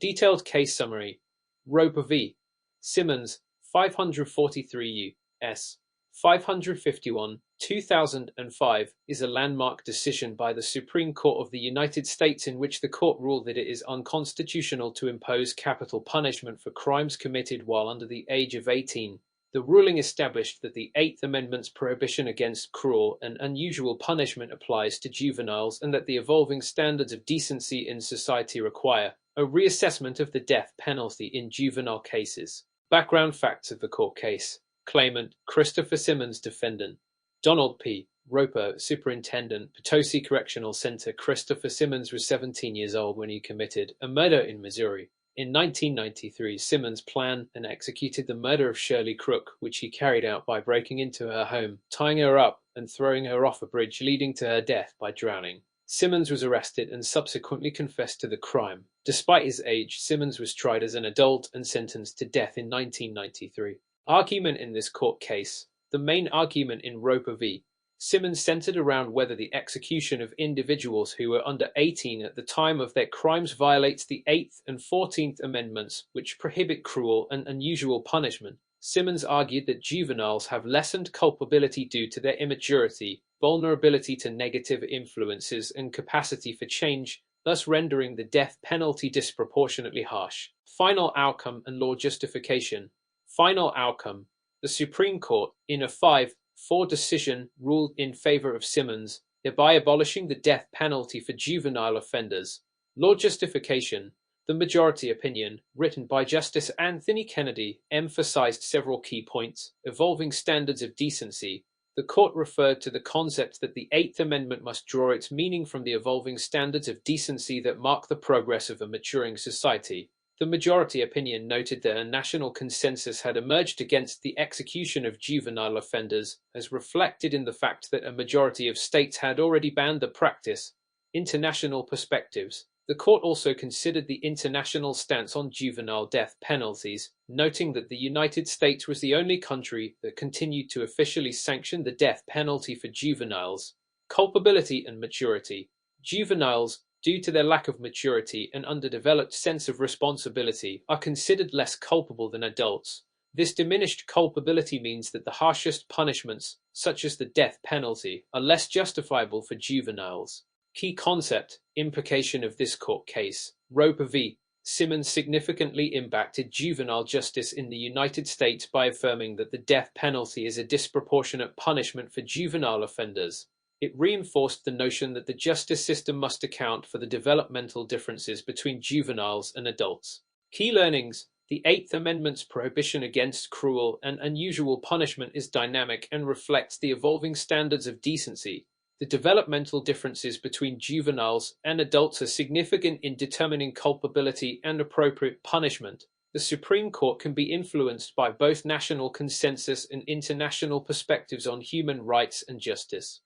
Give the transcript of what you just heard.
Detailed case summary. Roper v. Simmons, 543 U.S. 551, 2005, is a landmark decision by the Supreme Court of the United States in which the court ruled that it is unconstitutional to impose capital punishment for crimes committed while under the age of 18. The ruling established that the Eighth Amendment's prohibition against cruel and unusual punishment applies to juveniles and that the evolving standards of decency in society require a reassessment of the death penalty in juvenile cases. Background facts of the court case. Claimant: Christopher Simmons. Defendant: Donald P. Roper. Superintendent, Potosi Correctional Center. Christopher Simmons was 17 years old when he committed a murder in Missouri. In 1993, Simmons planned and executed the murder of Shirley Crook, which he carried out by breaking into her home, tying her up, and throwing her off a bridge, leading to her death by drowning. Simmons was arrested and subsequently confessed to the crime. Despite his age, Simmons was tried as an adult and sentenced to death in 1993. Argument in this court case. The main argument in Roper v. Simmons centered around whether the execution of individuals who were under 18 at the time of their crimes violates the 8th and 14th Amendments, which prohibit cruel and unusual punishment. Simmons argued that juveniles have lessened culpability due to their immaturity, vulnerability to negative influences, and capacity for change, thus rendering the death penalty disproportionately harsh. Final outcome and law justification. Final outcome. The Supreme Court, in a 5-4 decision, ruled in favor of Simmons, thereby abolishing the death penalty for juvenile offenders. Law justification. The majority opinion, written by Justice Anthony Kennedy, emphasized several key points. Evolving standards of decency. The court referred to the concept that the Eighth Amendment must draw its meaning from the evolving standards of decency that mark the progress of a maturing society. The majority opinion noted that a national consensus had emerged against the execution of juvenile offenders, as reflected in the fact that a majority of states had already banned the practice. International perspectives. The court also considered the international stance on juvenile death penalties, noting that the United States was the only country that continued to officially sanction the death penalty for juveniles. Culpability and maturity. Juveniles, due to their lack of maturity and underdeveloped sense of responsibility, are considered less culpable than adults. This diminished culpability means that the harshest punishments, such as the death penalty, are less justifiable for juveniles. Key concept, implication of this court case. Roper v. Simmons significantly impacted juvenile justice in the United States by affirming that the death penalty is a disproportionate punishment for juvenile offenders. It reinforced the notion that the justice system must account for the developmental differences between juveniles and adults. Key learnings. The Eighth Amendment's prohibition against cruel and unusual punishment is dynamic and reflects the evolving standards of decency. The developmental differences between juveniles and adults are significant in determining culpability and appropriate punishment. The Supreme Court can be influenced by both national consensus and international perspectives on human rights and justice.